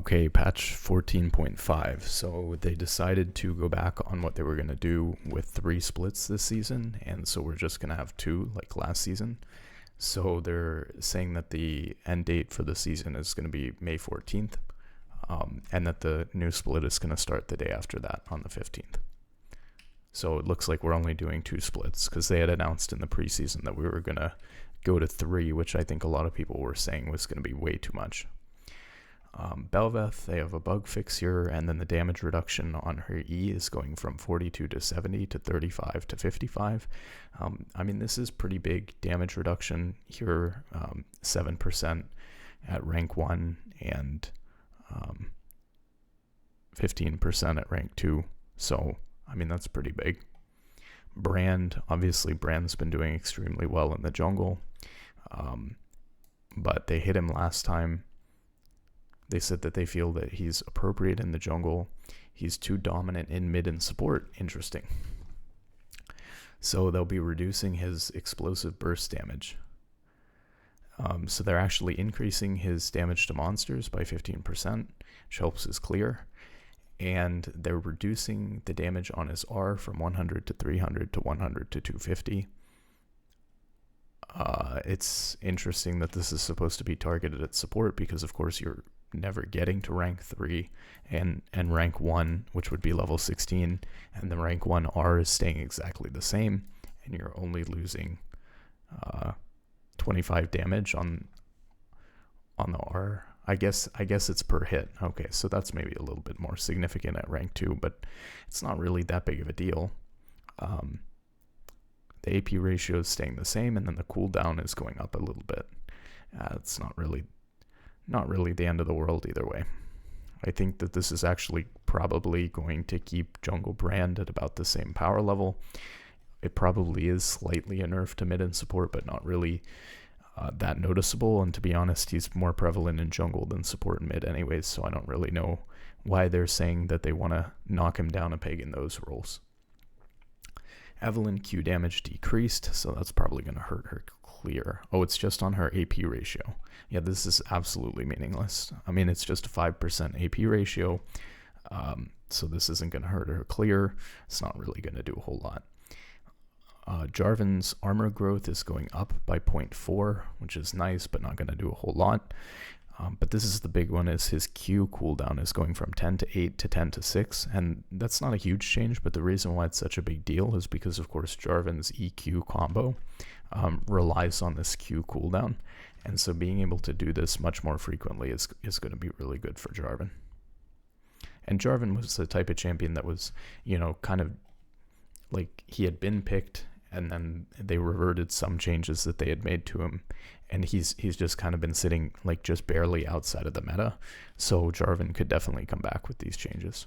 Okay, patch 14.5. So they decided to go back on what they were going to do with 3 splits this season, and so we're just going to have 2 like last season. So they're saying that the end date for the season is going to be May 14th, and that the new split is going to start the day after that on the 15th. So it looks like we're only doing 2 splits because they had announced in the preseason that we were going to go to 3, which I think a lot of people were saying was going to be way too much. Bel'Veth, they have a bug fix here, and then the damage reduction on her E is going from 42 to 70 to 35 to 55. I mean, this is pretty big damage reduction here, 7% at rank 1 and 15% at rank 2. So, I mean, that's pretty big. Brand, obviously, Brand's been doing extremely well in the jungle, but they hit him last time. They said that they feel that he's appropriate in the jungle. He's too dominant in mid and support. Interesting. So they'll be reducing his explosive burst damage. So they're actually increasing his damage to monsters by 15%, which helps his clear. And they're reducing the damage on his R from 100 to 300 to 100 to 250. It's interesting that this is supposed to be targeted at support because, of course, you're never getting to rank 3 and rank 1, which would be level 16, and the rank 1 R is staying exactly the same, and you're only losing 25 damage on the R. I guess it's per hit. Okay, so that's maybe a little bit more significant at rank 2, but it's not really that big of a deal. The AP ratio is staying the same, and then the cooldown is going up a little bit. It's not really the end of the world either way. I think that this is actually probably going to keep Jungle Brand at about the same power level. It probably is slightly a nerf to mid and support, but not really that noticeable. And to be honest, he's more prevalent in jungle than support and mid anyways, so I don't really know why they're saying that they want to knock him down a peg in those roles. Evelynn Q damage decreased, so that's probably going to hurt her clear. Oh, it's just on her AP ratio. Yeah, this is absolutely meaningless. I mean, it's just a 5% AP ratio, so this isn't going to hurt her clear. It's not really going to do a whole lot. Jarvan's armor growth is going up by 0.4, which is nice, but not going to do a whole lot. But this is the big one, is his Q cooldown is going from 10 to 8 to 10 to 6, and that's not a huge change, but the reason why it's such a big deal is because, of course, Jarvan's EQ combo relies on this Q cooldown, and so being able to do this much more frequently is going to be really good for Jarvan. And Jarvan was the type of champion that was, kind of like he had been picked, and then they reverted some changes that they had made to him, and he's just kind of been sitting like just barely outside of the meta, so Jarvan could definitely come back with these changes.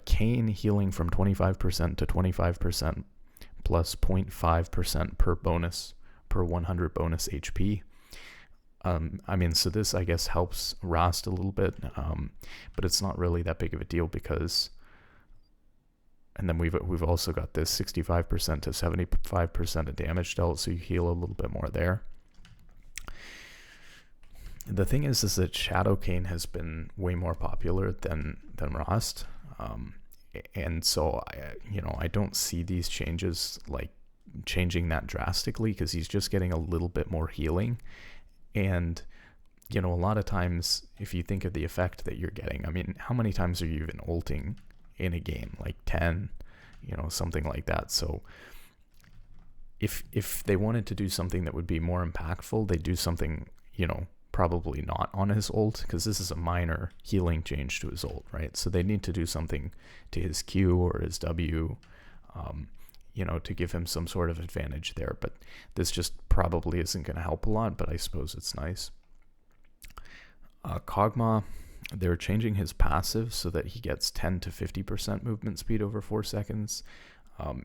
Kayn healing from 25% to 25% plus 0.5% per 100 bonus HP. I mean, so this, I guess, helps Rast a little bit, but it's not really that big of a deal because... And then we've also got this 65% to 75% of damage dealt, so you heal a little bit more there. The thing is that Shadow Kayn has been way more popular than Rast, and so I don't see these changes like changing that drastically because he's just getting a little bit more healing, and a lot of times if you think of the effect that you're getting, I mean, how many times are you even ulting in a game? Like 10, something like that. So if they wanted to do something that would be more impactful, they'd do something, probably not on his ult, because this is a minor healing change to his ult, right? So they need to do something to his Q or his W, to give him some sort of advantage there. But this just probably isn't going to help a lot, but I suppose it's nice. Kog'Maw, they're changing his passive so that he gets 10 to 50% movement speed over 4 seconds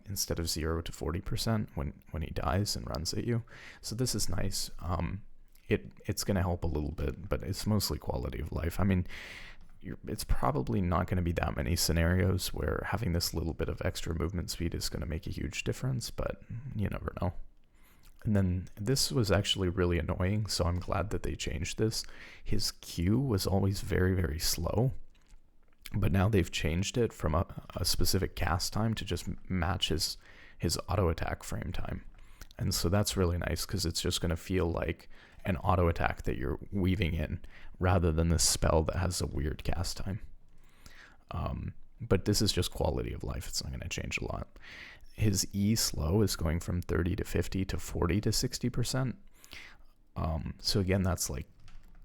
instead of 0 to 40% when he dies and runs at you. So this is nice. It's going to help a little bit, but it's mostly quality of life. I mean, it's probably not going to be that many scenarios where having this little bit of extra movement speed is going to make a huge difference, but you never know. And then this was actually really annoying, so I'm glad that they changed this. His Q was always very, very slow, but now they've changed it from a specific cast time to just match his auto attack frame time. And so that's really nice because it's just going to feel like an auto attack that you're weaving in rather than this spell that has a weird cast time. But this is just quality of life. It's not going to change a lot. His E slow is going from 30 to 50 to 40 to 60%. So again, that's like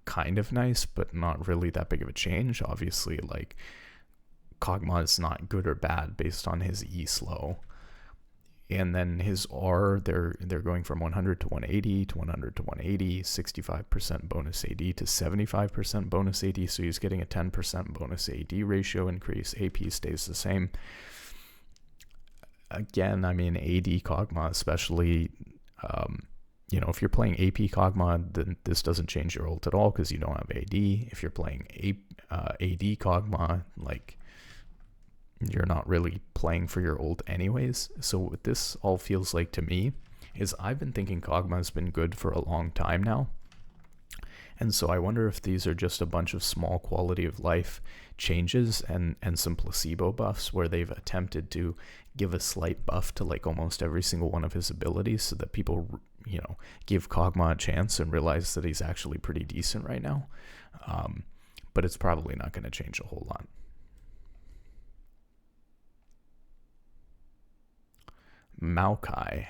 kind of nice, but not really that big of a change. Obviously, like Kog'Maw is not good or bad based on his E slow. And then his R, they're going from 100 to 180 to 100 to 180, 65% bonus AD to 75% bonus AD. So he's getting a 10% bonus AD ratio increase. AP stays the same. Again, I mean, AD Kog'Maw, especially, if you're playing AP Kog'Maw, then this doesn't change your ult at all because you don't have AD. If you're playing AD Kog'Maw, like, you're not really playing for your ult anyways. So what this all feels like to me is I've been thinking Kog'Maw's been good for a long time now. And so I wonder if these are just a bunch of small quality of life changes and some placebo buffs where they've attempted to give a slight buff to like almost every single one of his abilities so that people, give Kog'Maw a chance and realize that he's actually pretty decent right now. But it's probably not going to change a whole lot. Maokai.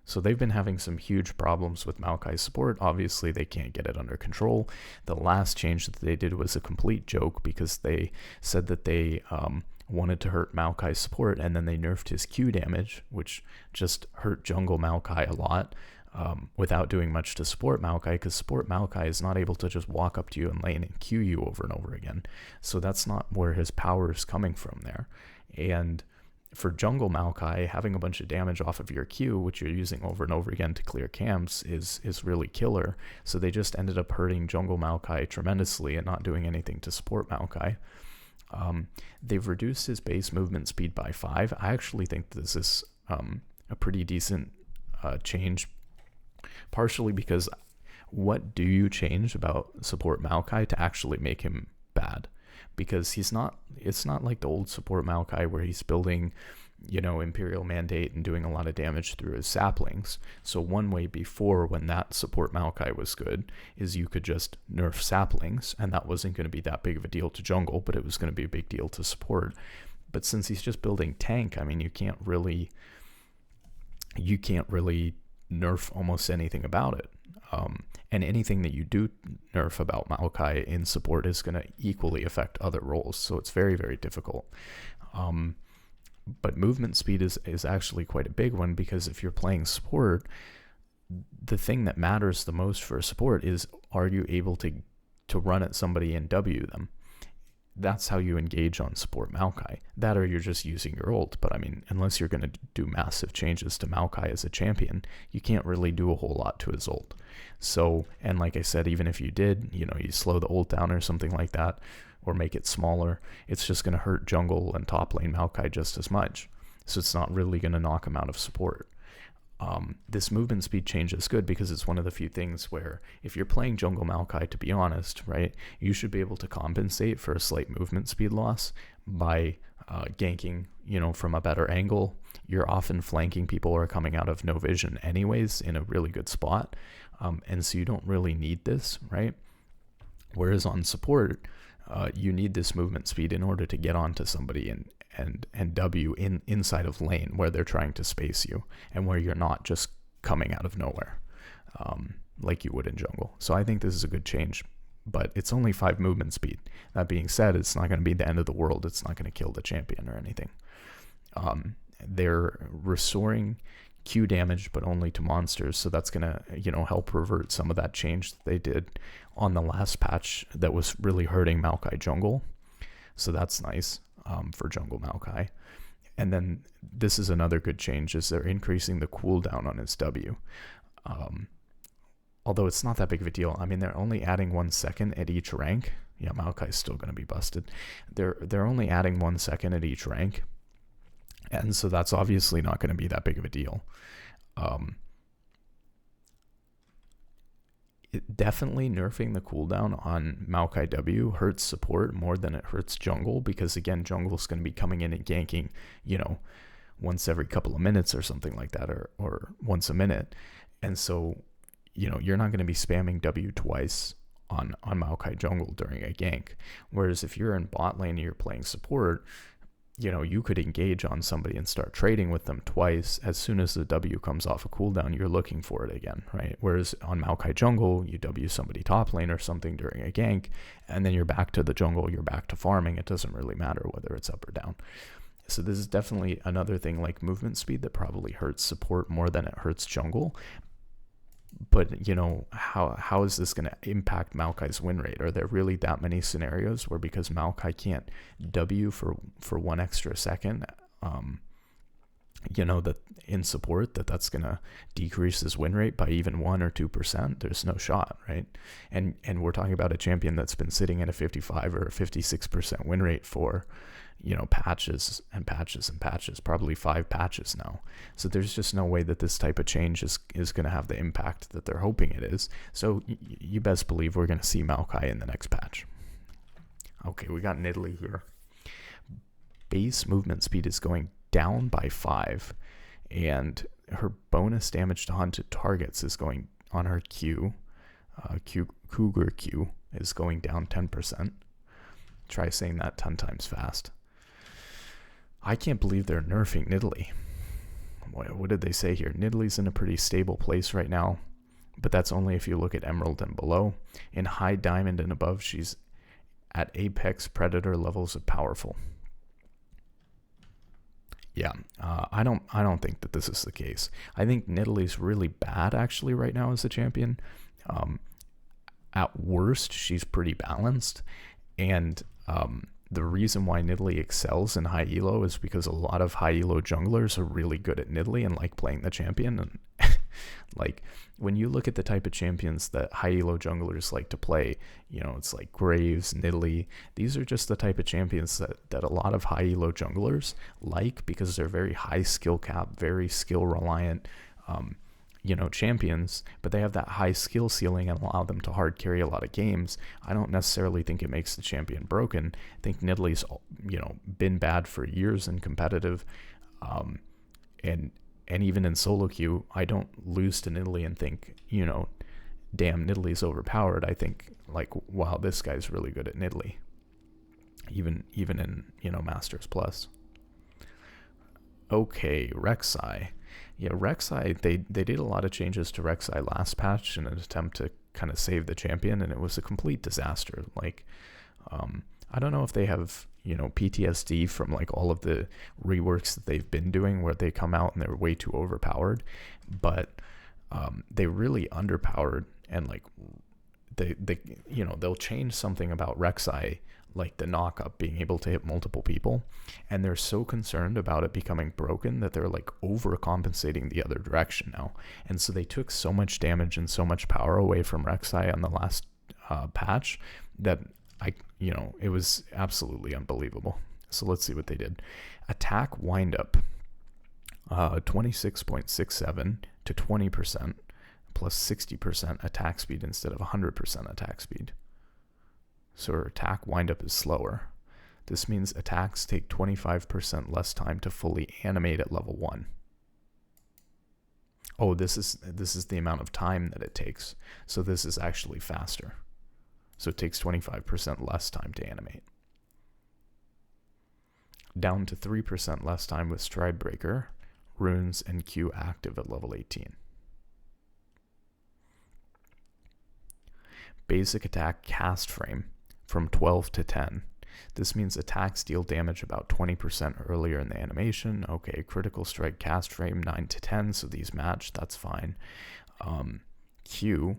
So they've been having some huge problems with Maokai support. Obviously, they can't get it under control. The last change that they did was a complete joke because they said that they wanted to hurt Maokai support, and then they nerfed his Q damage, which just hurt jungle Maokai a lot without doing much to support Maokai, because support Maokai is not able to just walk up to you and lane and Q you over and over again. So that's not where his power is coming from there. And for jungle Maokai, having a bunch of damage off of your Q, which you're using over and over again to clear camps, is really killer. So they just ended up hurting jungle Maokai tremendously and not doing anything to support Maokai. They've reduced his base movement speed by 5. I actually think this is a pretty decent change, partially because what do you change about support Maokai to actually make him bad? Because it's not like the old support Maokai where he's building, Imperial Mandate and doing a lot of damage through his saplings. So one way before, when that support Maokai was good, is you could just nerf saplings, and that wasn't going to be that big of a deal to jungle, but it was going to be a big deal to support. But since he's just building tank, I mean, you can't really nerf almost anything about it. And anything that you do nerf about Maokai in support is going to equally affect other roles, so it's very, very difficult. But movement speed is actually quite a big one, because if you're playing support, the thing that matters the most for support is, are you able to run at somebody and W them? That's how you engage on support Maokai. That, or you're just using your ult. But I mean, unless you're going to do massive changes to Maokai as a champion, you can't really do a whole lot to his ult. So, and like I said, even if you did, you slow the ult down or something like that, or make it smaller, it's just going to hurt jungle and top lane Maokai just as much. So it's not really going to knock him out of support. This movement speed change is good because it's one of the few things where if you're playing jungle Maokai, to be honest, right, you should be able to compensate for a slight movement speed loss by ganking, from a better angle. You're often flanking people who are coming out of no vision anyways in a really good spot. And so you don't really need this, right? Whereas on support, you need this movement speed in order to get onto somebody and W inside of lane where they're trying to space you and where you're not just coming out of nowhere like you would in jungle. So I think this is a good change, but it's only 5 movement speed. That being said, it's not going to be the end of the world. It's not going to kill the champion or anything. They're restoring Q damage, but only to monsters. So that's going to, help revert some of that change that they did on the last patch that was really hurting Maokai jungle. So that's nice. For jungle Maokai. And then this is another good change, is they're increasing the cooldown on his W. Although it's not that big of a deal. I mean, they're only adding 1 second at each rank. Yeah, Maokai's still going to be busted. They're only adding 1 second at each rank. And so that's obviously not going to be that big of a deal. definitely nerfing the cooldown on Maokai W hurts support more than it hurts jungle, because again, jungle's going to be coming in and ganking, once every couple of minutes or something like that, or once a minute. And so, you're not going to be spamming W twice on Maokai jungle during a gank. Whereas if you're in bot lane and you're playing support, you could engage on somebody and start trading with them twice. As soon as the W comes off a cooldown, you're looking for it again, right? Whereas on Maokai jungle, you W somebody top lane or something during a gank, and then you're back to the jungle, you're back to farming. It doesn't really matter whether it's up or down. So this is definitely another thing like movement speed that probably hurts support more than it hurts jungle. But, how is this going to impact Maokai's win rate? Are there really that many scenarios where because Maokai can't W for 1 extra second, that in support that's going to decrease his win rate by even 1 or 2%? There's no shot, right? And we're talking about a champion that's been sitting at a 55 or a 56% win rate for patches and patches and patches, probably 5 patches now. So there's just no way that this type of change is going to have the impact that they're hoping it is. So you best believe we're going to see Maokai in the next patch. Okay, we got Nidalee here. Base movement speed is going down by 5, and her bonus damage to hunted targets is going on her Cougar Q is going down 10%. Try saying that 10 times fast. I can't believe they're nerfing Nidalee. What did they say here? Nidalee's in a pretty stable place right now, but that's only if you look at Emerald and below. In high diamond and above, she's at apex predator levels of powerful. Yeah, I don't think that this is the case. I think Nidalee's really bad actually right now as a champion. At worst, she's pretty balanced, and the reason why Nidalee excels in high elo is because a lot of high elo junglers are really good at Nidalee and like playing the champion. And like when you look at the type of champions that high elo junglers like to play, it's like Graves, Nidalee. These are just the type of champions that a lot of high elo junglers like, because they're very high skill cap, very skill reliant, champions, but they have that high skill ceiling and allow them to hard carry a lot of games. I don't necessarily think it makes the champion broken. I think Nidalee's, been bad for years in competitive, and even in solo queue, I don't lose to Nidalee and think, damn, Nidalee's overpowered. I think like, wow, this guy's really good at Nidalee. Even in, Masters Plus. Okay, Rek'Sai. Yeah, Rek'Sai, they did a lot of changes to Rek'Sai last patch in an attempt to kind of save the champion, and it was a complete disaster. Like, I don't know if they have, PTSD from like all of the reworks that they've been doing where they come out and they're way too overpowered, but they really underpowered, and like they they'll change something about Rek'Sai, like the knock-up being able to hit multiple people, and they're so concerned about it becoming broken that they're like overcompensating the other direction now. And so they took so much damage and so much power away from Rek'Sai on the last patch that it was absolutely unbelievable. So let's see what they did. Attack windup, 26.67 to 20% plus 60% attack speed instead of 100% attack speed. So her attack windup is slower. This means attacks take 25% less time to fully animate at level 1. Oh, this is the amount of time that it takes. So this is actually faster. So it takes 25% less time to animate. Down to 3% less time with Stride Breaker, runes, and Q active at level 18. Basic attack cast frame from 12 to 10. This means attacks deal damage about 20% earlier in the animation. Okay, critical strike cast frame 9 to 10, so these match, that's fine. Q,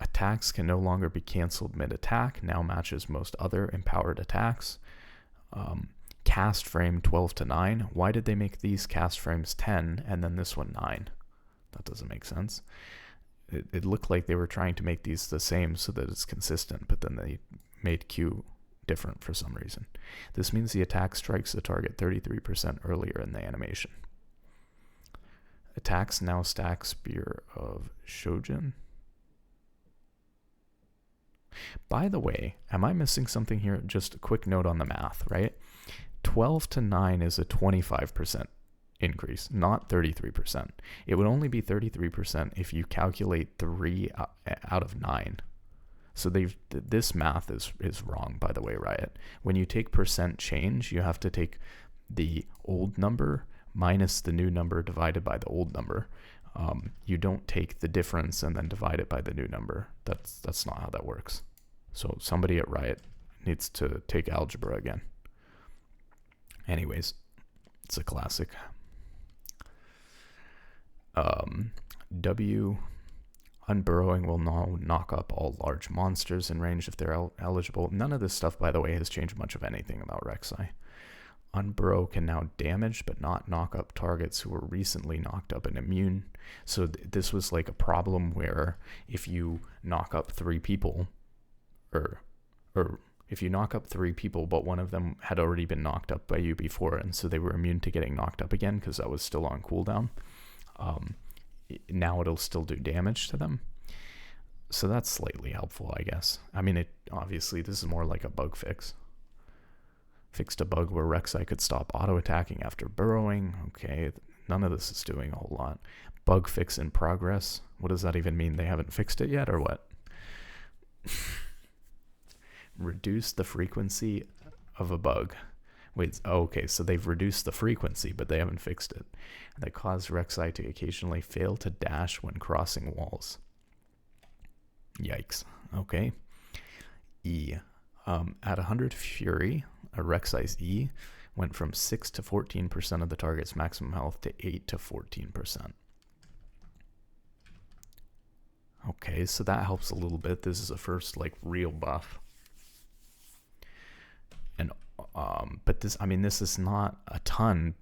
attacks can no longer be cancelled mid-attack, now matches most other empowered attacks. Cast frame 12 to 9. Why did they make these cast frames 10 and then this one 9? That doesn't make sense. It looked like they were trying to make these the same so that it's consistent, but then they made Q different for some reason. This means the attack strikes the target 33% earlier in the animation. Attacks now stack Spear of Shojin. by the way, am I missing something here? Just a quick note on the math, right? 12 to 9 is a 25% increase, not 33%. It would only be 33% if you calculate 3 out of 9. So this math is wrong, by the way, Riot. When you take percent change, you have to take the old number minus the new number divided by the old number. You don't take the difference and then divide it by the new number. That's not how that works. So somebody at Riot needs to take algebra again. Anyways, it's a classic. Unburrowing will now knock up all large monsters in range if they're eligible. None of this stuff, by the way, has changed much of anything about Rek'Sai. Unburrow can now damage but not knock up targets who were recently knocked up and immune. So this was like a problem where if you knock up 3 people, or if you knock up 3 people, but one of them had already been knocked up by you before, and so they were immune to getting knocked up again because that was still on cooldown. Now it'll still do damage to them. So that's slightly helpful, I guess. I mean, obviously this is more like a bug fix. Fixed a bug where Rek'Sai could stop auto-attacking after burrowing. Okay, none of this is doing a whole lot. Bug fix in progress. What does that even mean? They haven't fixed it yet, or what? Reduce the frequency of a bug. Wait, okay, so they've reduced the frequency, but they haven't fixed it. That caused Rek'Sai to occasionally fail to dash when crossing walls. Yikes. Okay. E. At 100 Fury, a Rek'Sai's E went from 6 to 14% of the target's maximum health to 8 to 14%. Okay, so that helps a little bit. This is a first, like, real buff. And but this is not a ton.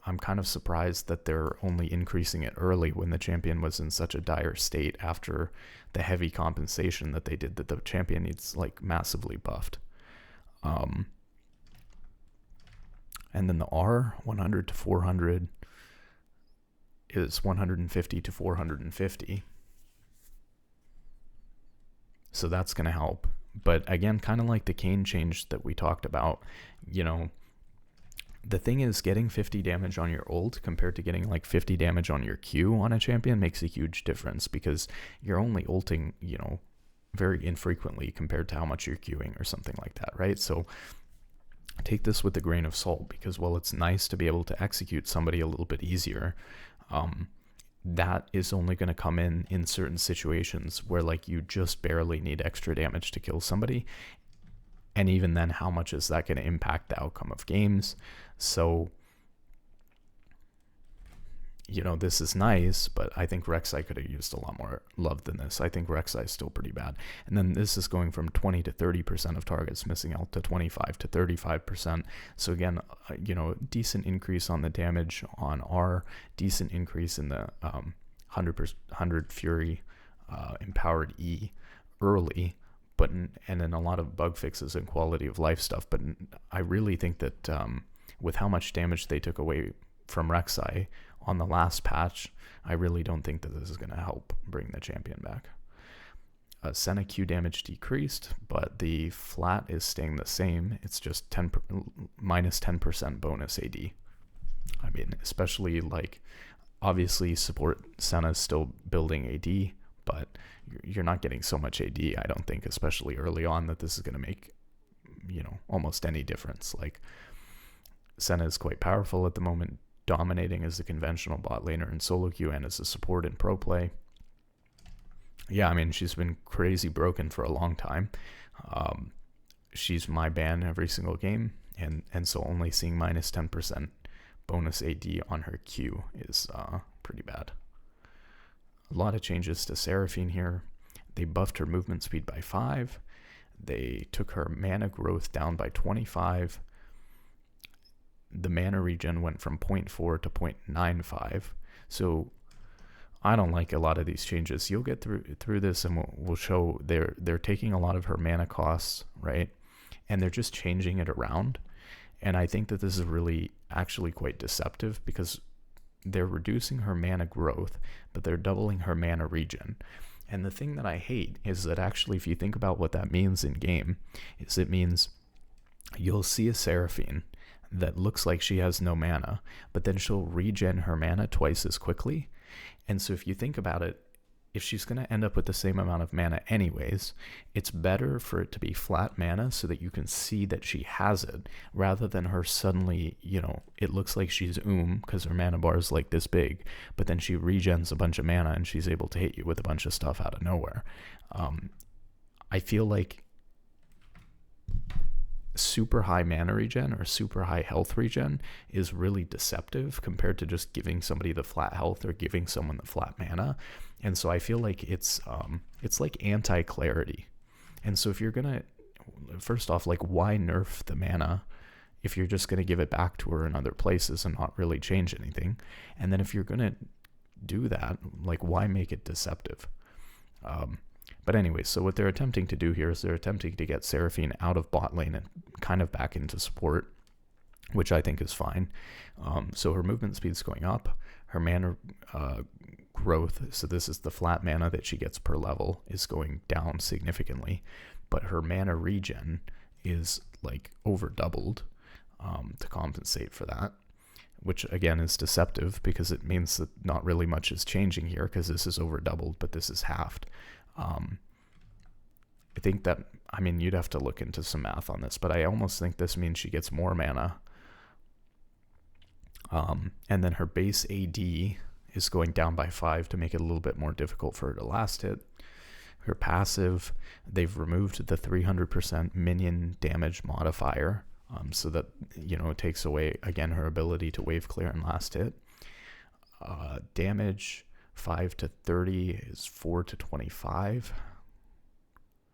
I'm kind of surprised that they're only increasing it early when the champion was in such a dire state after the heavy compensation that they did, that the champion needs like massively buffed. And then the R, 100 to 400 is 150 to 450. So that's going to help. But again, kind of like the Kayn change that we talked about, you know, the thing is getting 50 damage on your ult compared to getting like 50 damage on your Q on a champion makes a huge difference, because you're only ulting, you know, very infrequently compared to how much you're queuing or something like that, right? So take this with a grain of salt, because while it's nice to be able to execute somebody a little bit easier, that is only going to come in certain situations where like you just barely need extra damage to kill somebody. And even then, how much is that going to impact the outcome of games? So, you know, this is nice, but I think Rek'Sai could have used a lot more love than this. I think Rek'Sai is still pretty bad. And then this is going from 20 to 30% of targets missing out to 25 to 35%. So again, you know, decent increase on the damage on R, decent increase in the 100 Fury empowered E early, but and then a lot of bug fixes and quality of life stuff. But I really think that with how much damage they took away from Rek'Sai on the last patch, I really don't think that this is going to help bring the champion back. Senna Q damage decreased, but the flat is staying the same. It's just minus 10% bonus AD. I mean, especially like, obviously support Senna's still building AD, but you're not getting so much AD, I don't think, especially early on, that this is going to make, you know, almost any difference. Like, Senna is quite powerful at the moment, dominating as a conventional bot laner in solo queue and as a support in pro play. Yeah, I mean, she's been crazy broken for a long time. She's my ban every single game, and so only seeing minus 10% bonus AD on her Q is pretty bad. A lot of changes to Seraphine here. They buffed her movement speed by 5. They took her mana growth down by 25. The mana regen went from 0.4 to 0.95. So I don't like a lot of these changes. You'll get through this, and we'll show they're taking a lot of her mana costs, right? And they're just changing it around. And I think that this is really actually quite deceptive, because they're reducing her mana growth, but they're doubling her mana regen. And the thing that I hate is that actually, if you think about what that means in game, is it means you'll see a Seraphine that looks like she has no mana, but then she'll regen her mana twice as quickly. And so if you think about it, if she's going to end up with the same amount of mana anyways, it's better for it to be flat mana so that you can see that she has it, rather than her suddenly, it looks like she's because her mana bar is like this big, but then she regens a bunch of mana and she's able to hit you with a bunch of stuff out of nowhere. I feel like super high mana regen or super high health regen is really deceptive compared to just giving somebody the flat health or giving someone the flat mana. And so I feel like it's like anti-clarity. And so if you're gonna, first off, like, why nerf the mana if you're just gonna give it back to her in other places and not really change anything? And then if you're gonna do that, like, why make it deceptive? But anyway, so what they're attempting to do here is they're attempting to get Seraphine out of bot lane and kind of back into support, which I think is fine. So her movement speed's going up, her mana growth, so this is the flat mana that she gets per level, is going down significantly, but her mana regen is like over doubled to compensate for that, which again is deceptive because it means that not really much is changing here because this is over doubled, but this is halved. I think that, you'd have to look into some math on this, but I almost think this means she gets more mana. And then her base AD is going down by 5 to make it a little bit more difficult for her to last hit. Her passive, they've removed the 300% minion damage modifier, so that, it takes away, again, her ability to wave clear and last hit. Damage 5 to 30 is 4 to 25.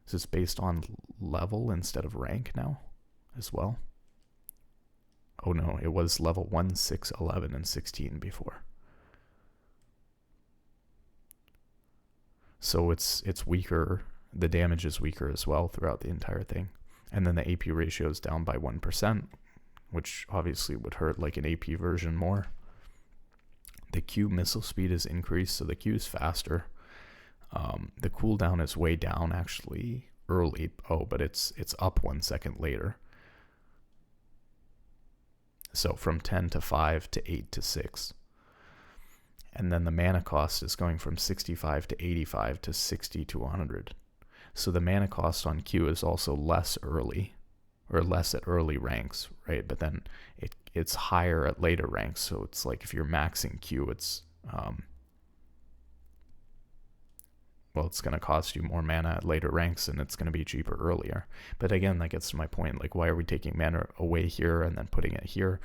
Is this based on level instead of rank now as well? Oh no, it was level 1, 6, 11, and 16 before. So it's weaker. The damage is weaker as well throughout the entire thing. And then the AP ratio is down by 1%, which obviously would hurt like an AP version more. The Q missile speed is increased, so the Q is faster. The cooldown is way down actually early. Oh, but it's up 1 second later. So from 10 to 5 to 8 to 6. And then the mana cost is going from 65 to 85 to 60 to 100. So the mana cost on Q is also less early, or less at early ranks, right? But then it's higher at later ranks. So it's like if you're maxing Q, it's it's going to cost you more mana at later ranks, and it's going to be cheaper earlier. But again, that gets to my point. Like, why are we taking mana away here and then putting it here?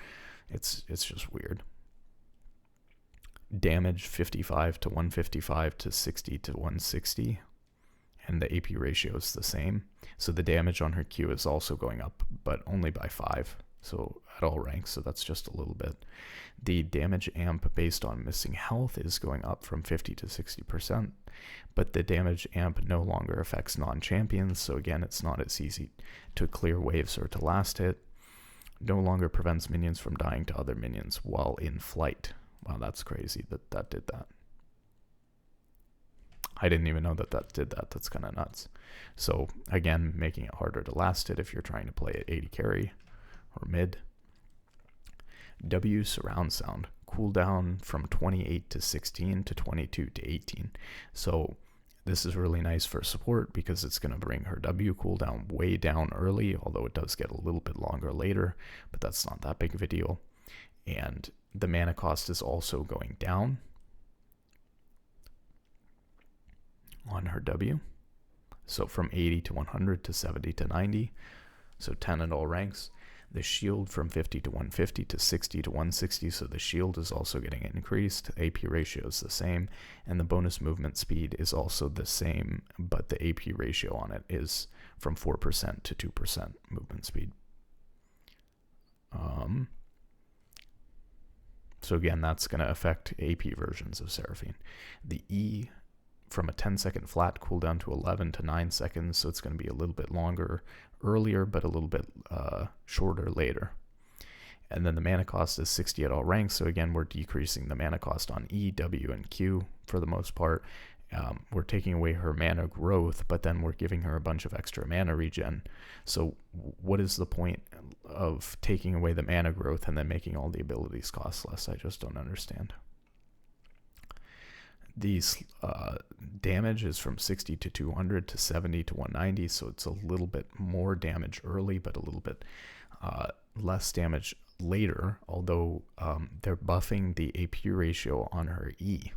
It's just weird. Damage 55 to 155 to 60 to 160, and the AP ratio is the same. So the damage on her Q is also going up, but only by 5. So at all ranks, so that's just a little bit. The damage amp based on missing health is going up from 50 to 60%, but the damage amp no longer affects non-champions, so again, it's not as easy to clear waves or to last hit. No longer prevents minions from dying to other minions while in flight. Wow, that's crazy that did that. I didn't even know that did that. That's kind of nuts. So again, making it harder to last hit if you're trying to play at 80 carry or mid. W surround sound, cooldown from 28 to 16 to 22 to 18. So this is really nice for support because it's going to bring her W cooldown way down early, although it does get a little bit longer later, but that's not that big of a deal. And the mana cost is also going down on her W. So from 80 to 100 to 70 to 90. So 10 at all ranks. The shield from 50 to 150 to 60 to 160. So the shield is also getting increased. AP ratio is the same. And the bonus movement speed is also the same, but the AP ratio on it is from 4% to 2% movement speed. So again, that's going to affect AP versions of Seraphine. The E from a 10-second flat cooldown to 11 to 9 seconds, so it's going to be a little bit longer earlier, but a little bit shorter later. And then the mana cost is 60 at all ranks, so again, we're decreasing the mana cost on E, W, and Q for the most part. we're taking away her mana growth, but then we're giving her a bunch of extra mana regen. So what is the point of taking away the mana growth and then making all the abilities cost less? I just don't understand. These damage is from 60 to 200 to 70 to 190, so it's a little bit more damage early, but a little bit less damage later, although they're buffing the AP ratio on her E.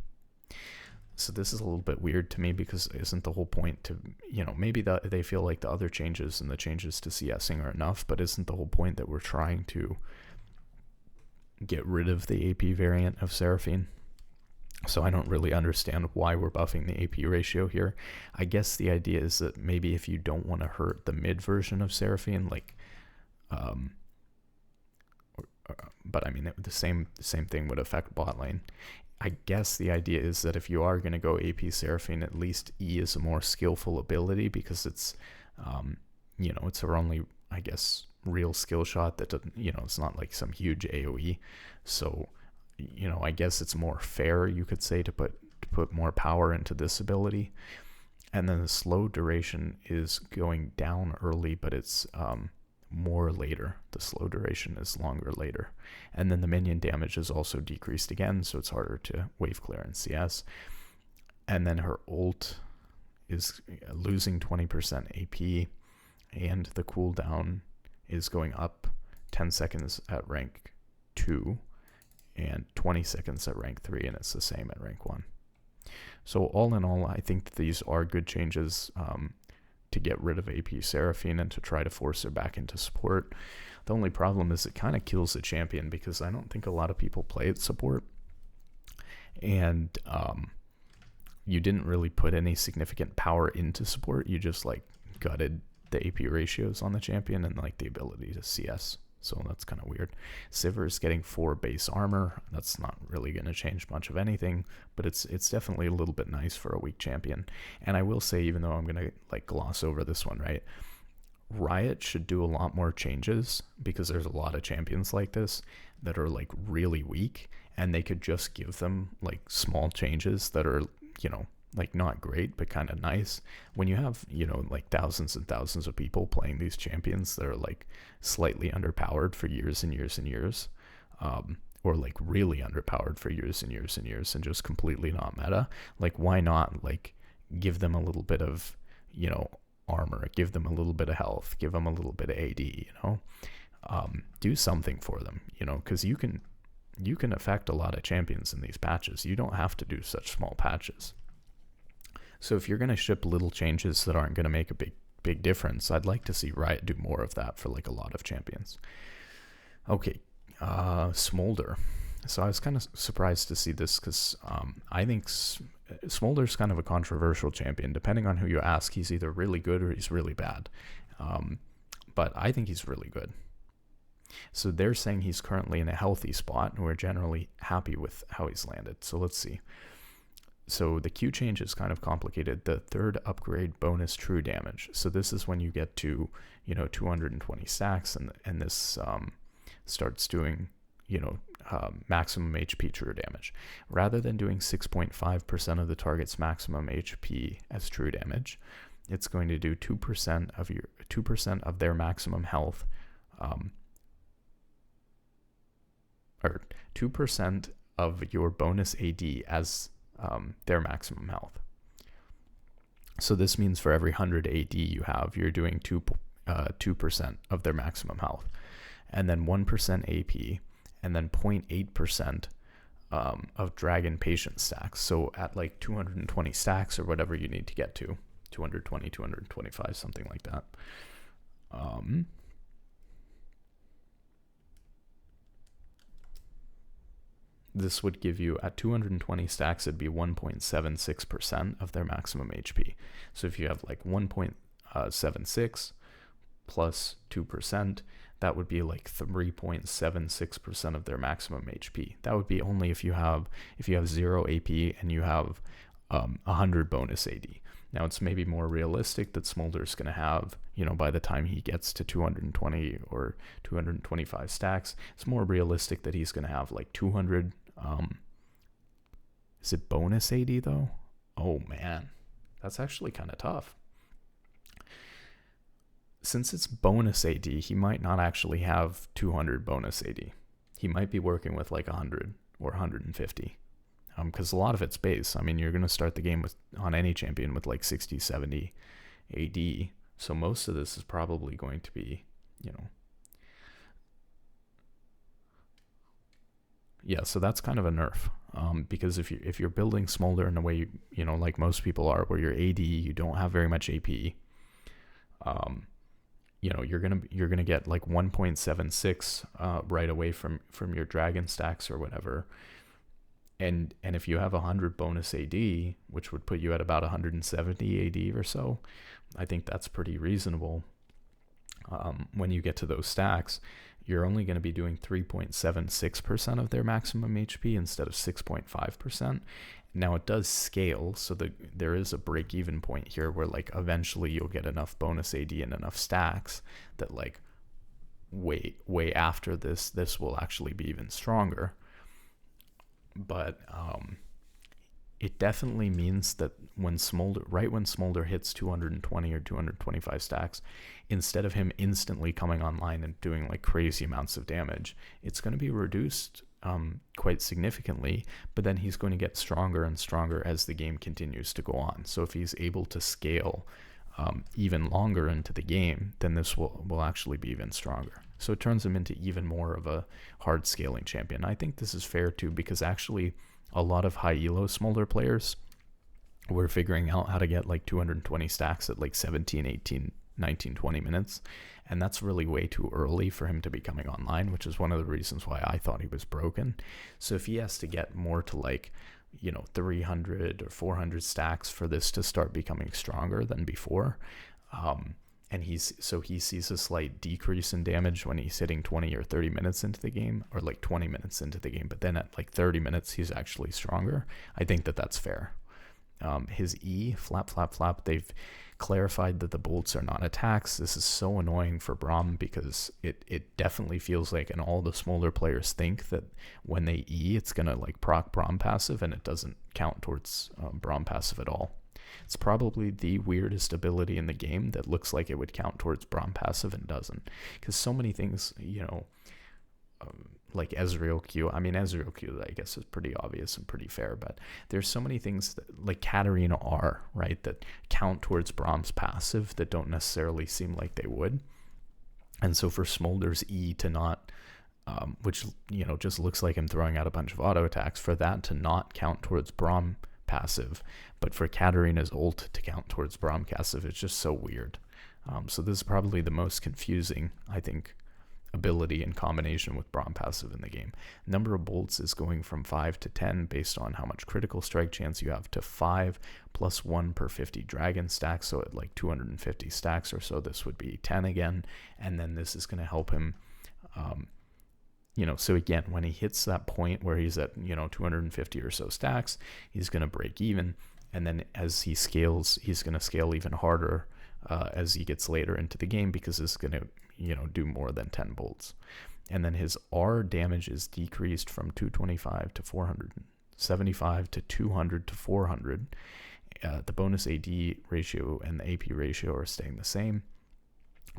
So this is a little bit weird to me, because isn't the whole point to, maybe that they feel like the other changes and the changes to CSing are enough, but isn't the whole point that we're trying to get rid of the AP variant of Seraphine? So I don't really understand why we're buffing the AP ratio here. I guess the idea is that maybe if you don't want to hurt the mid version of Seraphine, like, but I mean, the same thing would affect bot lane. I guess the idea is that if you are going to go AP Seraphine, at least E is a more skillful ability, because it's, it's her only, I guess, real skill shot that doesn't, it's not like some huge AoE. So, I guess it's more fair, you could say, to put more power into this ability. And then the slow duration is going down early, but it's more later. The slow duration is longer later. And then the minion damage is also decreased again, so it's harder to wave clear in CS. And then her ult is losing 20% AP, and the cooldown is going up 10 seconds at rank 2 and 20 seconds at rank 3, and it's the same at rank 1. So all in all, I think that these are good changes to get rid of AP Seraphine and to try to force her back into support. The only problem is it kind of kills the champion, because I don't think a lot of people play at support, and you didn't really put any significant power into support. You just like gutted the AP ratios on the champion and like the ability to CS. So that's kind of weird. Sivir is getting 4 base armor. That's not really going to change much of anything, but it's definitely a little bit nice for a weak champion. And I will say, even though I'm going to like gloss over this one, right? Riot should do a lot more changes, because there's a lot of champions like this that are like really weak, and they could just give them like small changes that are, like not great, but kind of nice. When you have, like thousands and thousands of people playing these champions that are like slightly underpowered for years and years and years, or like really underpowered for years and years and years, and just completely not meta, like why not like give them a little bit of, armor, give them a little bit of health, give them a little bit of AD, do something for them, because you can affect a lot of champions in these patches. You don't have to do such small patches. So if you're going to ship little changes that aren't going to make a big difference, I'd like to see Riot do more of that for like a lot of champions. Okay, Smolder. So I was kind of surprised to see this, because I think Smolder's kind of a controversial champion. Depending on who you ask, he's either really good or he's really bad. But I think he's really good. So they're saying he's currently in a healthy spot, and we're generally happy with how he's landed. So let's see. So the Q change is kind of complicated. The third upgrade bonus true damage. So this is when you get to, 220 stacks, and this starts doing, maximum HP true damage. Rather than doing 6.5% of the target's maximum HP as true damage, it's going to do 2% of their maximum health, or 2% of your bonus AD as their maximum health. So this means for every 100 AD you have, you're doing 2% of their maximum health, and then 1% AP, and then 0.8% of Dragon Patient stacks. So at like 220 stacks or whatever you need to get to, 220, 225, something like that. This would give you, at 220 stacks, it'd be 1.76% of their maximum HP. So if you have like 1.76 plus 2%, that would be like 3.76% of their maximum HP. That would be only if you have 0 AP and you have 100 bonus AD. Now it's maybe more realistic that Smolder's going to have, by the time he gets to 220 or 225 stacks, it's more realistic that he's going to have like 200. Is it bonus AD though? Oh man, that's actually kind of tough. Since it's bonus AD, he might not actually have 200 bonus AD. He might be working with like 100 or 150. Because a lot of it's base. I mean, you're going to start the game with on any champion with like 60, 70 AD. So most of this is probably going to be, yeah. So that's kind of a nerf. Because if you're building Smolder in a way like most people are, where you're AD, you don't have very much AP. You're gonna get like 1.76 right away from your dragon stacks or whatever. And if you have 100 bonus AD, which would put you at about 170 AD or so, I think that's pretty reasonable. When you get to those stacks, you're only going to be doing 3.76% of their maximum HP instead of 6.5%. Now it does scale, so there is a break-even point here where like eventually you'll get enough bonus AD and enough stacks that like way after this will actually be even stronger. But it definitely means that when Smolder hits 220 or 225 stacks, instead of him instantly coming online and doing like crazy amounts of damage, it's going to be reduced quite significantly, but then he's going to get stronger and stronger as the game continues to go on. So if he's able to scale even longer into the game, then this will actually be even stronger. So it turns him into even more of a hard scaling champion. I think this is fair too, because actually a lot of high elo Smolder players were figuring out how to get like 220 stacks at like 17, 18, 19, 20 minutes. And that's really way too early for him to be coming online, which is one of the reasons why I thought he was broken. So if he has to get more to like, 300 or 400 stacks for this to start becoming stronger than before, and he sees a slight decrease in damage when he's hitting 20 or 30 minutes into the game, or like 20 minutes into the game, but then at like 30 minutes he's actually stronger. I think that's fair. His E, flap, they've clarified that the bolts are not attacks. This is so annoying for Braum, because it definitely feels like, and all the Smolder players think, that when they E, it's going to like proc Braum passive, and it doesn't count towards Braum passive at all. It's probably the weirdest ability in the game that looks like it would count towards Braum passive and doesn't. Because so many things, like Ezreal Q. I mean, Ezreal Q, I guess, is pretty obvious and pretty fair, but there's so many things that, like Katarina R, right, that count towards Braum's passive that don't necessarily seem like they would. And so for Smolder's E to not, which, just looks like him throwing out a bunch of auto attacks, for that to not count towards Braum passive, but for Katarina's ult to count towards Braum passive, it's just so weird. So this is probably the most confusing, I think, ability in combination with Braum passive in the game. Number of bolts is going from 5 to 10 based on how much critical strike chance you have, to 5 plus 1 per 50 dragon stacks. So at like 250 stacks or so, this would be 10 again. And then this is going to help him, so again, when he hits that point where he's at, 250 or so stacks, he's going to break even. And then as he scales, he's going to scale even harder as he gets later into the game, because it's going to, do more than 10 bolts. And then his R damage is decreased from 225 to 475 to 200 to 400. The bonus AD ratio and the AP ratio are staying the same,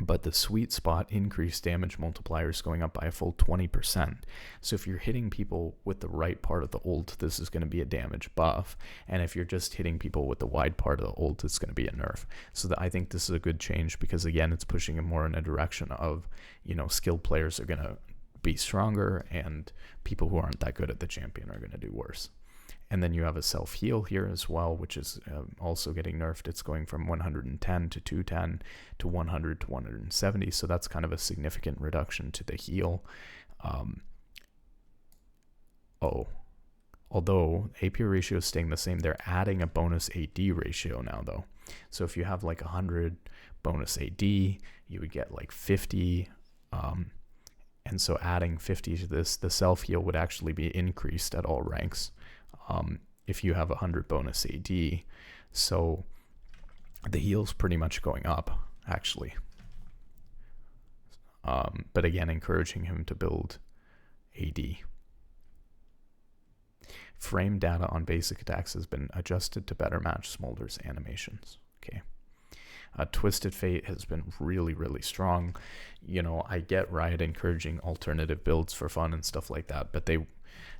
but the sweet spot increased damage multiplier is going up by a full 20%. So if you're hitting people with the right part of the ult, this is going to be a damage buff. And if you're just hitting people with the wide part of the ult, it's going to be a nerf. So I think this is a good change, because again, it's pushing him more in a direction of, skilled players are going to be stronger, and people who aren't that good at the champion are going to do worse. And then you have a self-heal here as well, which is also getting nerfed. It's going from 110 to 210 to 100 to 170. So that's kind of a significant reduction to the heal. Although AP ratio is staying the same, they're adding a bonus AD ratio now, though. So if you have like 100 bonus AD, you would get like 50. And so adding 50 to this, the self-heal would actually be increased at all ranks. If you have 100 bonus AD. So the heal's pretty much going up, actually. But again, encouraging him to build AD. Frame data on basic attacks has been adjusted to better match Smolder's animations. Okay. Twisted Fate has been really, really strong. I get Riot encouraging alternative builds for fun and stuff like that, but they,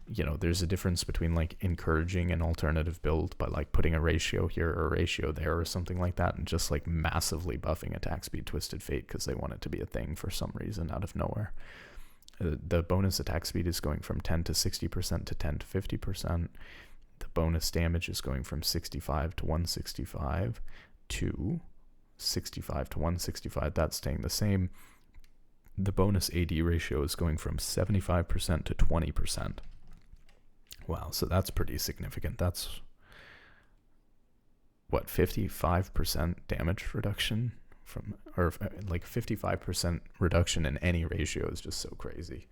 there's a difference between like encouraging an alternative build by like putting a ratio here or a ratio there or something like that, and just like massively buffing attack speed Twisted Fate because they want it to be a thing for some reason out of nowhere. The bonus attack speed is going from 10 to 60% to 10 to 50%. The bonus damage is going from 65 to 165 to 65 to 165. That's staying the same. The bonus AD ratio is going from 75% to 20%. Wow, so that's pretty significant. That's what, 55% damage reduction from, or like 55% reduction in any ratio is just so crazy.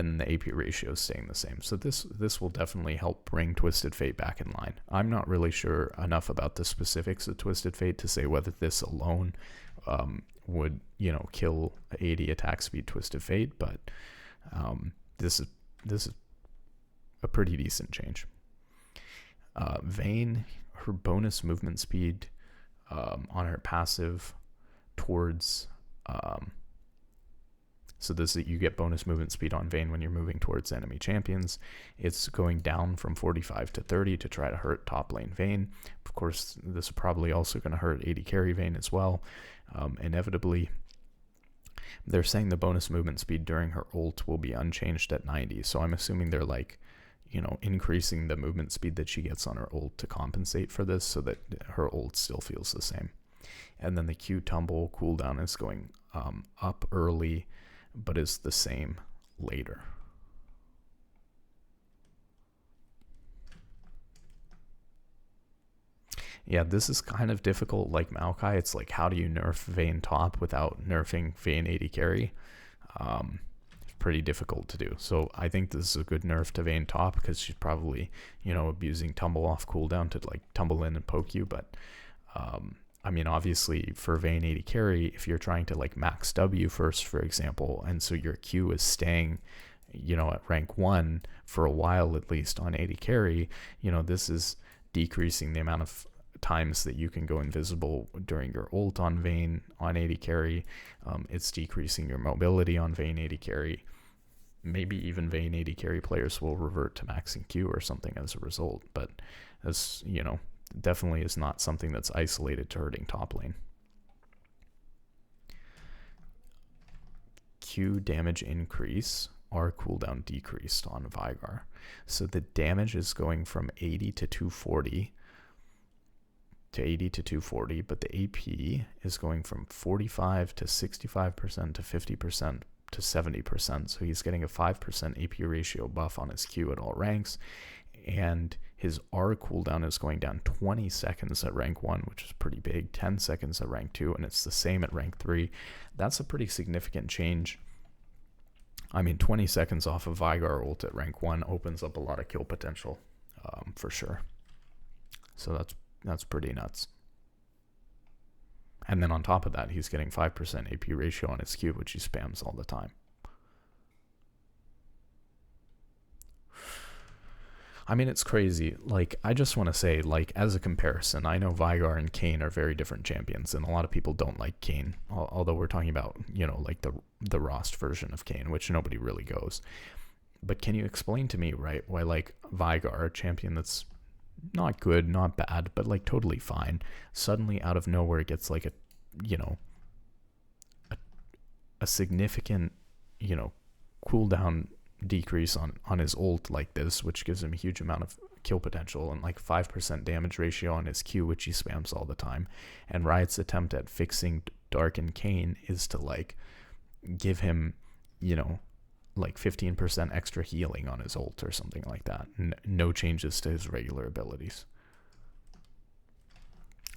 And the AP ratio is staying the same. So this will definitely help bring Twisted Fate back in line. I'm not really sure enough about the specifics of Twisted Fate to say whether this alone would, kill 80 attack speed Twisted Fate, but this is a pretty decent change. Vayne, her bonus movement speed on her passive towards so this, you get bonus movement speed on Vayne when you're moving towards enemy champions. It's going down from 45 to 30 to try to hurt top lane Vayne. Of course, this is probably also going to hurt AD carry Vayne as well. Inevitably, they're saying the bonus movement speed during her ult will be unchanged at 90. So I'm assuming they're like, increasing the movement speed that she gets on her ult to compensate for this so that her ult still feels the same. And then the Q tumble cooldown is going up early, but is the same later. Yeah, this is kind of difficult like Maokai. It's like, how do you nerf Vayne top without nerfing Vayne AD carry? It's pretty difficult to do. So I think this is a good nerf to Vayne top because she's probably, abusing tumble off cooldown to like tumble in and poke you. But obviously for Vayne AD carry, if you're trying to like max W first, for example, and so your Q is staying, at rank 1 for a while at least on AD carry, this is decreasing the amount of times that you can go invisible during your ult on Vayne on AD carry. It's decreasing your mobility on Vayne AD carry. Maybe even Vayne AD carry players will revert to maxing Q or something as a result, but as definitely is not something that's isolated to hurting top lane. Q damage increase, R cooldown decreased on Veigar. So the damage is going from 80 to 240 to 80 to 240, but the AP is going from 45 to 65% to 50% to 70%. So he's getting a 5% AP ratio buff on his Q at all ranks. And his R cooldown is going down 20 seconds at rank 1, which is pretty big, 10 seconds at rank 2, and it's the same at rank 3. That's a pretty significant change. 20 seconds off of Veigar ult at rank 1 opens up a lot of kill potential, for sure. So that's pretty nuts. And then on top of that, he's getting 5% AP ratio on his Q, which he spams all the time. It's crazy. Like, I just want to say, like, as a comparison, I know Veigar and Kayn are very different champions, and a lot of people don't like Kayn, although we're talking about, like the Rost version of Kayn, which nobody really goes. But can you explain to me, right, why, like, Veigar, a champion that's not good, not bad, but, like, totally fine, suddenly out of nowhere gets, like, a significant, cooldown decrease on his ult like this, which gives him a huge amount of kill potential, and like 5% damage ratio on his Q, which he spams all the time. And Riot's attempt at fixing Darkin Kayn is to like give him, like 15% extra healing on his ult or something like that. No changes to his regular abilities.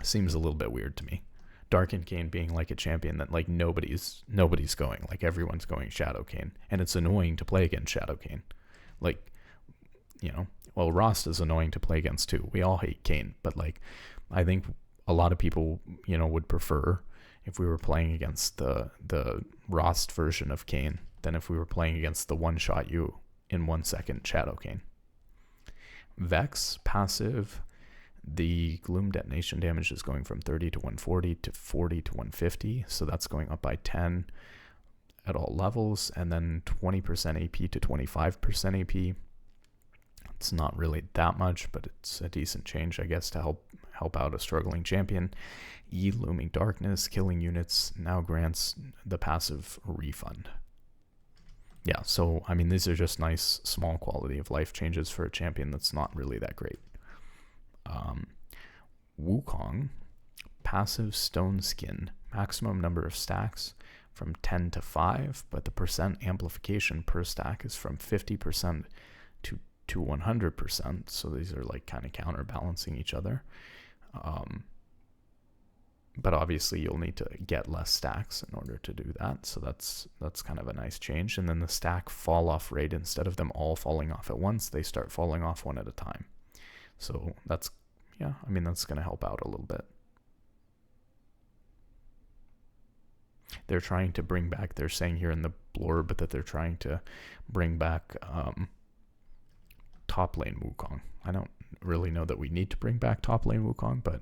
Seems a little bit weird to me. Darkin Kayn being like a champion that like nobody's going, like everyone's going Shadow Kayn, and it's annoying to play against Shadow Kayn. Like, well, Rost is annoying to play against too. We all hate Kayn, but like I think a lot of people, would prefer if we were playing against the Rost version of Kayn than if we were playing against the one-shot you in 1 second Shadowcane. Vex, passive, the Gloom detonation damage is going from 30 to 140 to 40 to 150, so that's going up by 10 at all levels, and then 20% AP to 25% AP. It's not really that much, but it's a decent change, I guess, to help out a struggling champion. Looming Darkness, killing units now grants the passive refund. Yeah, so I mean, these are just nice small quality of life changes for a champion that's not really that great. Wukong, passive Stone Skin, maximum number of stacks from 10 to 5, but the percent amplification per stack is from 50% to 100%, so these are like kind of counterbalancing each other. But obviously you'll need to get less stacks in order to do that, so that's kind of a nice change. And then the stack fall off rate, instead of them all falling off at once, they start falling off one at a time. So that's, yeah, I mean, that's going to help out a little bit. They're trying to bring back, they're saying here in the blurb that they're trying to bring back top lane Wukong. I don't really know that we need to bring back top lane Wukong, but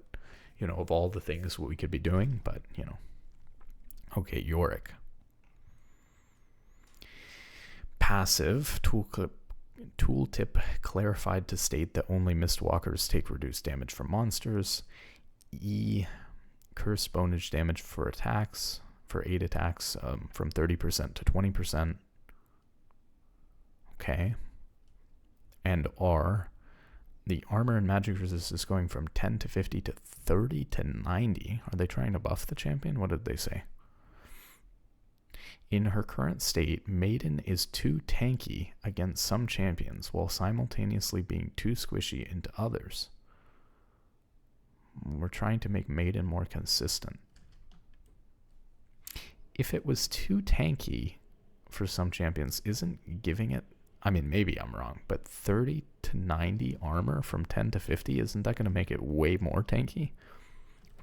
you know, of all the things we could be doing, but you know. Okay, Yorick. Passive, tooltip clarified to state that only Mistwalkers take reduced damage from monsters. Curse bonus damage for attacks, for 8 attacks, from 30% to 20%. Okay. And R, the armor and magic resist is going from 10 to 50 to 30 to 90. Are they trying to buff the champion? What did they say? In her current state, Maiden is too tanky against some champions while simultaneously being too squishy into others. We're trying to make Maiden more consistent. If it was too tanky for some champions, isn't giving it, I mean, maybe I'm wrong, but 30 to 90 armor from 10 to 50, isn't that going to make it way more tanky?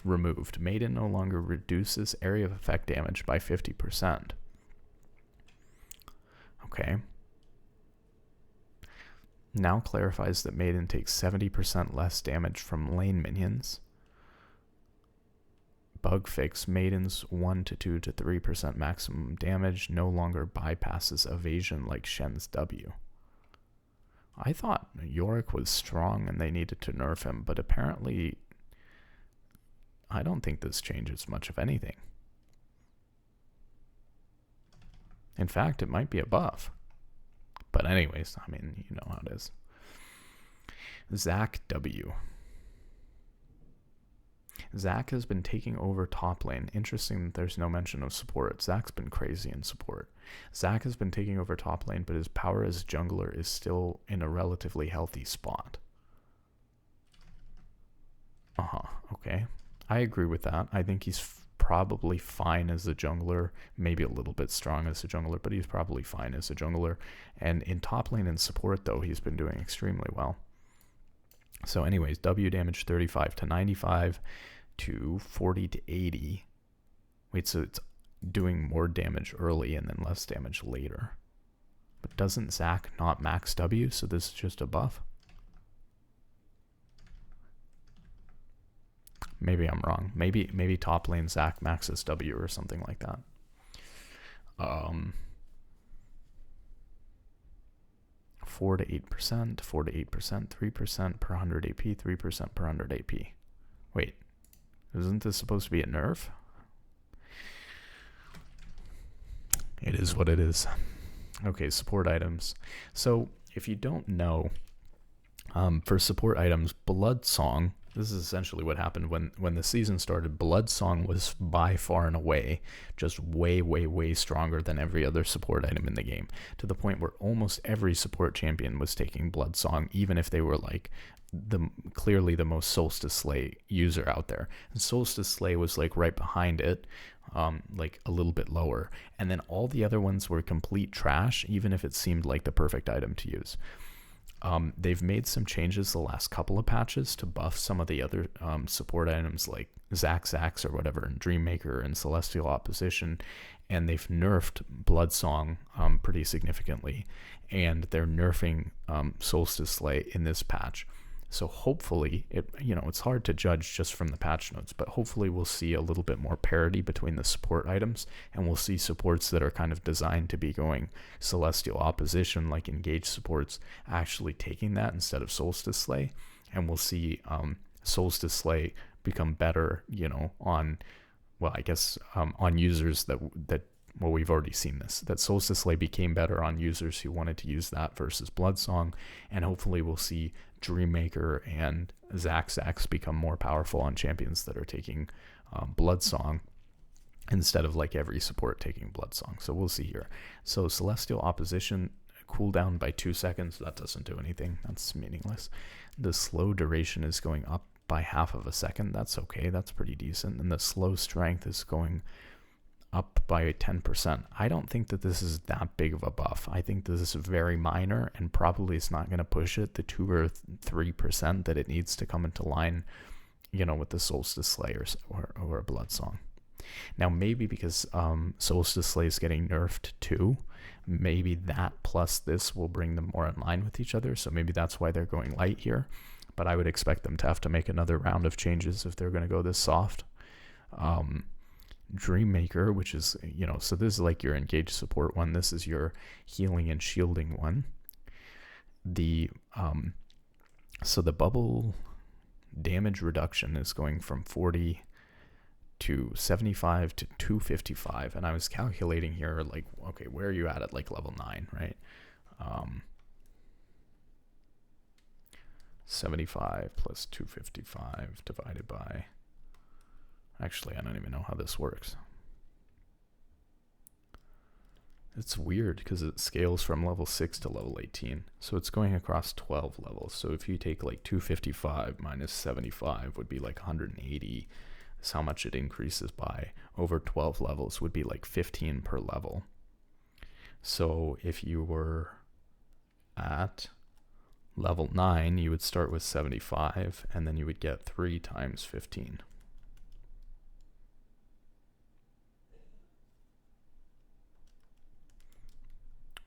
Removed. Maiden no longer reduces area of effect damage by 50%. Okay. Now clarifies that Maiden takes 70% less damage from lane minions. Bug fix. Maiden's 1 to 2 to 3% maximum damage no longer bypasses evasion like Shen's W. I thought Yorick was strong and they needed to nerf him, but apparently I don't think this changes much of anything. In fact, it might be a buff. But anyways, I mean, you know how it is. Zac W. Zac has been taking over top lane. Interesting that there's no mention of support. Zac's been crazy in support. Zac has been taking over top lane, but his power as jungler is still in a relatively healthy spot. Okay. I agree with that. I think he's probably fine as a jungler, maybe a little bit strong as a jungler, but he's probably fine as a jungler. And in top lane and support, though, he's been doing extremely well. So anyways, W damage 35 to 95 to 40 to 80. Wait, so it's doing more damage early and then less damage later. But doesn't Zac not max W, so this is just a buff? Maybe I'm wrong. Maybe top lane Zac maxes W or something like that. 4 to 8%, 4 to 8%, 3% per 100 AP, 3% per 100 AP. Wait, isn't this supposed to be a nerf? It is what it is. Okay, support items. So if you don't know, for support items, Bloodsong, this is essentially what happened when the season started. Bloodsong was by far and away just way stronger than every other support item in the game, to the point where almost every support champion was taking Bloodsong, even if they were like clearly the most Solstice Slay user out there. And Solstice Slay was like right behind it, like a little bit lower, and then all the other ones were complete trash, even if it seemed like the perfect item to use. They've made some changes the last couple of patches to buff some of the other support items like Zax or whatever, and Dreammaker and Celestial Opposition, and they've nerfed Bloodsong pretty significantly, and they're nerfing Solstice Slay in this patch. So hopefully, it's hard to judge just from the patch notes, but hopefully we'll see a little bit more parity between the support items, and we'll see supports that are kind of designed to be going Celestial Opposition, like Engage supports, actually taking that instead of Solstice Slay, and we'll see Solstice Slay become better, on users that we've already seen this, that Solstice Slay became better on users who wanted to use that versus Bloodsong, and hopefully we'll see Dreammaker and Zax become more powerful on champions that are taking Bloodsong instead of like every support taking Bloodsong. So we'll see here. So Celestial Opposition cooldown by 2 seconds, that doesn't do anything, that's meaningless. The slow duration is going up by half of a second, that's okay, that's pretty decent. And the slow strength is going up by 10%. I don't think that this is that big of a buff. I think this is very minor, and probably it's not going to push it the 2 or 3% that it needs to come into line, with the Solstice Slay or a Bloodsong. Now, maybe because Solstice Slay is getting nerfed too, maybe that plus this will bring them more in line with each other. So maybe that's why they're going light here. But I would expect them to have to make another round of changes if they're going to go this soft. Dreammaker, which is, so this is like your engage support one. This is your healing and shielding one. So the bubble damage reduction is going from 40 to 75 to 255. And I was calculating here, like, okay, where are you at like level 9, right? 75 plus 255 divided by, actually, I don't even know how this works. It's weird because it scales from level 6 to level 18. So it's going across 12 levels. So if you take like 255 minus 75 would be like 180. That's how much it increases by. Over 12 levels would be like 15 per level. So if you were at level 9, you would start with 75, and then you would get 3 times 15.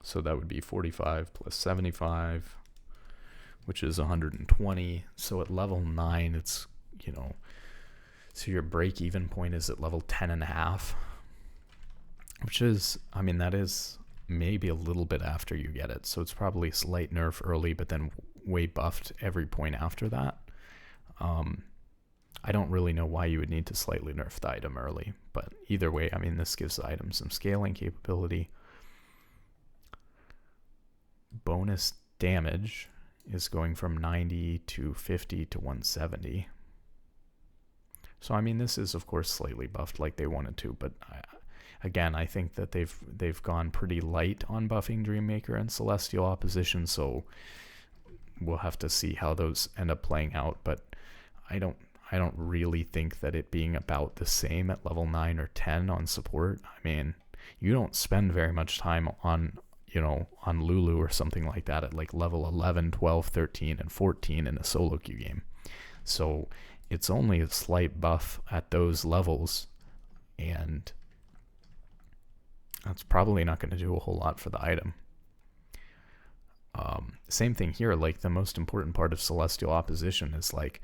So that would be 45 plus 75, which is 120. So at level 9, it's, so your break-even point is at level 10.5, which is, that is maybe a little bit after you get it. So it's probably a slight nerf early, but then way buffed every point after that. I don't really know why you would need to slightly nerf the item early, but either way, this gives the item some scaling capability. Bonus damage is going from 90 to 50 to 170. So this is of course slightly buffed like they wanted to, but again, I think that they've gone pretty light on buffing Dreammaker and Celestial Opposition, so we'll have to see how those end up playing out. But I don't really think that it being about the same at level 9 or 10 on support. You don't spend very much time on Lulu or something like that at like level 11, 12, 13, and 14 in a solo queue game. So it's only a slight buff at those levels, and that's probably not going to do a whole lot for the item. Same thing here, like the most important part of Celestial Opposition is like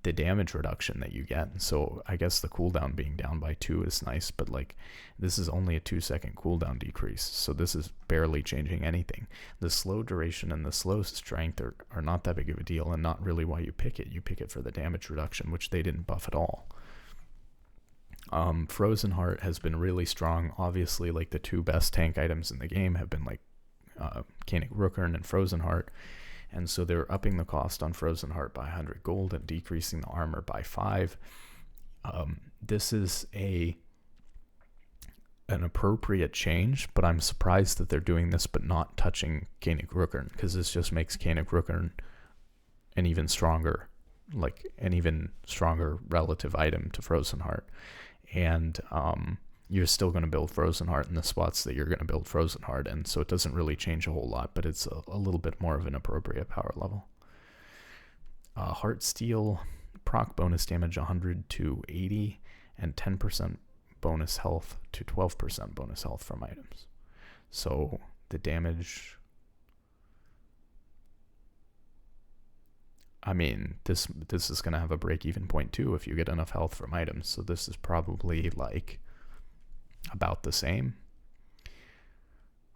the damage reduction that you get. So I guess the cooldown being down by 2 is nice, but like this is only a 2-second cooldown decrease, so this is barely changing anything. The slow duration and the slow strength are not that big of a deal, and not really why you pick it. You pick it for the damage reduction, which they didn't buff at all. Frozen Heart has been really strong. Obviously, like the 2 best tank items in the game have been like Kaenic Rookern and Frozen Heart, and so they're upping the cost on Frozen Heart by 100 gold and decreasing the armor by 5. This is an appropriate change, but I'm surprised that they're doing this but not touching Kaenic Rookern, because this just makes Kaenic Rookern an even stronger relative item to Frozen Heart. And you're still going to build Frozen Heart in the spots that you're going to build Frozen Heart in, so it doesn't really change a whole lot, but it's a little bit more of an appropriate power level. Heart Steel, proc bonus damage 100 to 80, and 10% bonus health to 12% bonus health from items. So the damage, I mean, this is going to have a break-even point too if you get enough health from items, so this is probably like about the same.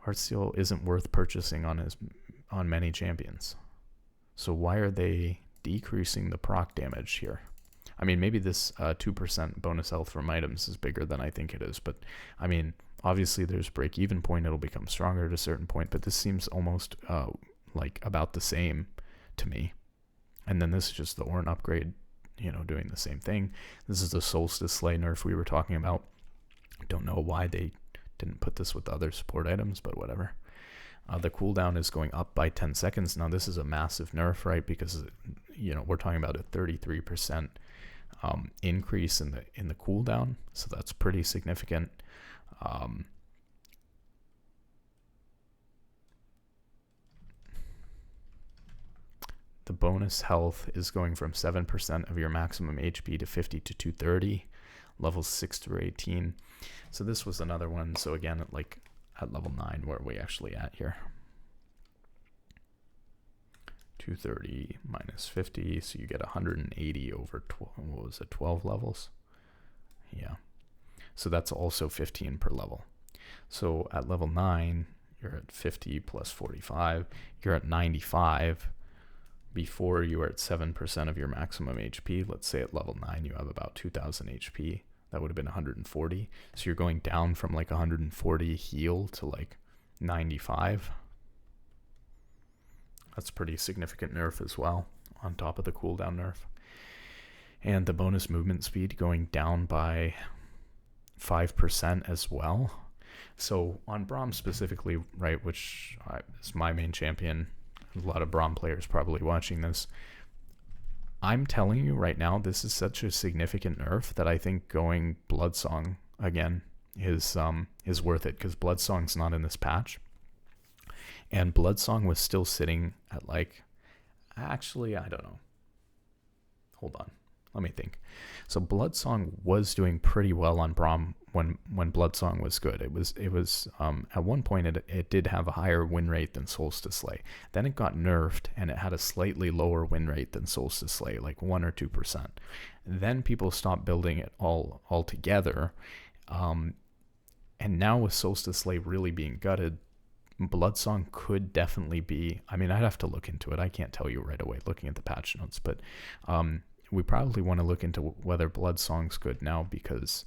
Heartsteel isn't worth purchasing on many champions. So why are they decreasing the proc damage here? I mean, maybe this 2% bonus health from items is bigger than I think it is, but I mean, obviously there's break-even point, it'll become stronger at a certain point, but this seems almost like about the same to me. And then this is just the Ornn upgrade, doing the same thing. This is the Solstice Slay nerf we were talking about. Don't know why they didn't put this with the other support items, but whatever. The cooldown is going up by 10 seconds. Now this is a massive nerf, right? Because we're talking about a 33% increase in the cooldown, so that's pretty significant. The bonus health is going from 7% of your maximum HP to 50 to 230, levels 6 through 18. So this was another one. So again, at level 9, where are we actually at here? 230 minus 50, so you get 180 over 12 levels? Yeah. So that's also 15 per level. So at level 9, you're at 50 plus 45. You're at 95. Before you were at 7% of your maximum HP. Let's say at level 9 you have about 2000 HP. That would have been 140. So you're going down from like 140 heal to like 95. That's pretty significant nerf as well, on top of the cooldown nerf. And the bonus movement speed going down by 5% as well. So on Braum specifically, right, which is my main champion, a lot of Braum players probably watching this, I'm telling you right now, this is such a significant nerf that I think going Bloodsong again is worth it, because Bloodsong's not in this patch. And Bloodsong was still sitting at actually, I don't know. Hold on. Let me think. So Bloodsong was doing pretty well on Braum when Bloodsong was good. It was at one point it did have a higher win rate than Solstice Slay. Then it got nerfed and it had a slightly lower win rate than Solstice Slay, like 1 or 2%. Then people stopped building it altogether. And now with Solstice Slay really being gutted, Bloodsong could definitely be, I mean, I'd have to look into it. I can't tell you right away looking at the patch notes, but we probably want to look into whether Bloodsong's good now, because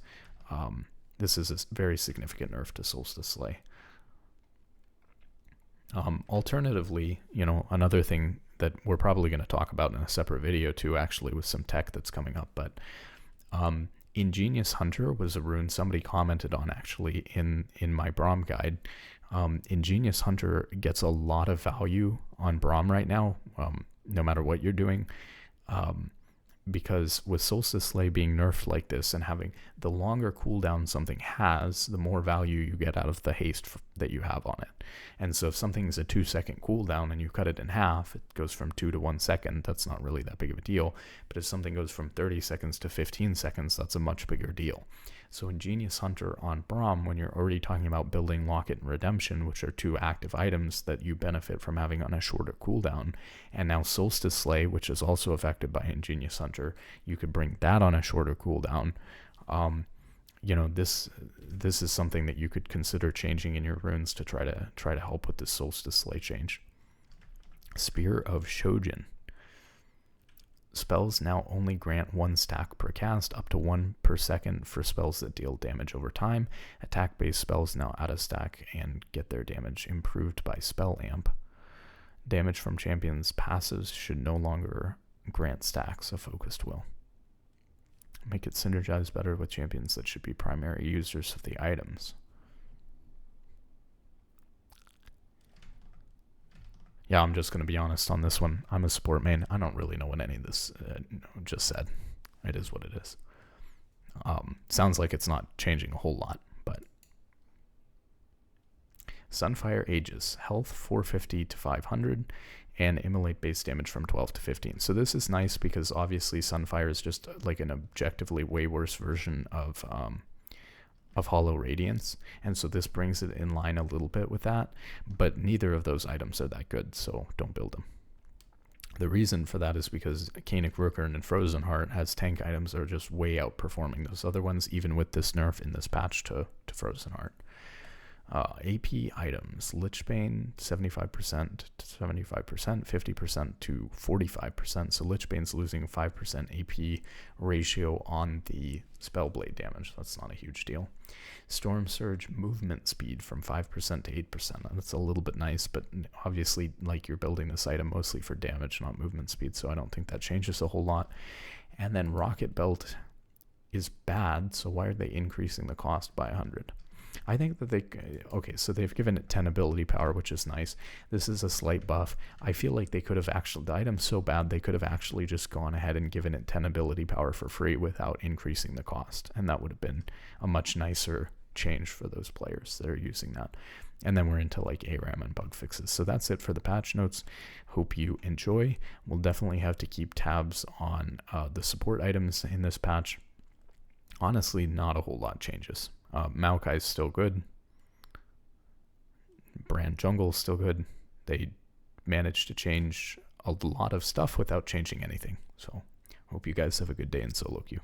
this is a very significant nerf to Solstice Slay. Alternatively, another thing that we're probably going to talk about in a separate video too, actually, with some tech that's coming up, but Ingenious Hunter was a rune somebody commented on actually in my Braum guide. Ingenious Hunter gets a lot of value on Braum right now, no matter what you're doing, because with Solstice Slay being nerfed like this and having the longer cooldown something has, the more value you get out of the haste that you have on it. And so if something's a 2-second cooldown and you cut it in half, it goes from 2 to 1 second. That's not really that big of a deal. But if something goes from 30 seconds to 15 seconds, that's a much bigger deal. So Ingenious Hunter on Braum, when you're already talking about building Locket and Redemption, which are 2 active items that you benefit from having on a shorter cooldown, and now Solstice Slay, which is also affected by Ingenious Hunter, you could bring that on a shorter cooldown. This is something that you could consider changing in your runes to try to help with this Solstice Slay change. Spear of Shojin. Spells now only grant 1 stack per cast, up to 1 per second for spells that deal damage over time. Attack-based spells now add a stack and get their damage improved by Spell Amp. Damage from champions' passives should no longer grant stacks, a focused will. Make it synergize better with champions that should be primary users of the items. Yeah, I'm just going to be honest on this one. I'm a support main. I don't really know what any of this just said. It is what it is. Sounds like it's not changing a whole lot, Sunfire Aegis, health 450 to 500, and immolate base damage from 12 to 15. So this is nice because obviously Sunfire is just like an objectively way worse version of Hollow Radiance, and so this brings it in line a little bit with that, but neither of those items are that good, so don't build them. The reason for that is because Canik Rookhorn and Frozen Heart has tank items that are just way outperforming those other ones, even with this nerf in this patch to Frozen Heart. AP items, Lichbane 75% to 75%, 50% to 45%. So Lichbane's losing 5% AP ratio on the Spellblade damage. That's not a huge deal. Storm Surge movement speed from 5% to 8%. That's a little bit nice, but obviously, like, you're building this item mostly for damage, not movement speed, so I don't think that changes a whole lot. And then Rocket Belt is bad, so why are they increasing the cost by 100? I think that so they've given it 10 ability power, which is nice. This is a slight buff. I feel like they could have actually, the item's so bad, they could have actually just gone ahead and given it 10 ability power for free without increasing the cost. And that would have been a much nicer change for those players that are using that. And then we're into like ARAM and bug fixes. So that's it for the patch notes. Hope you enjoy. We'll definitely have to keep tabs on the support items in this patch. Honestly, not a whole lot changes. Maokai is still good. Brand Jungle is still good. They managed to change a lot of stuff without changing anything. So hope you guys have a good day in solo queue.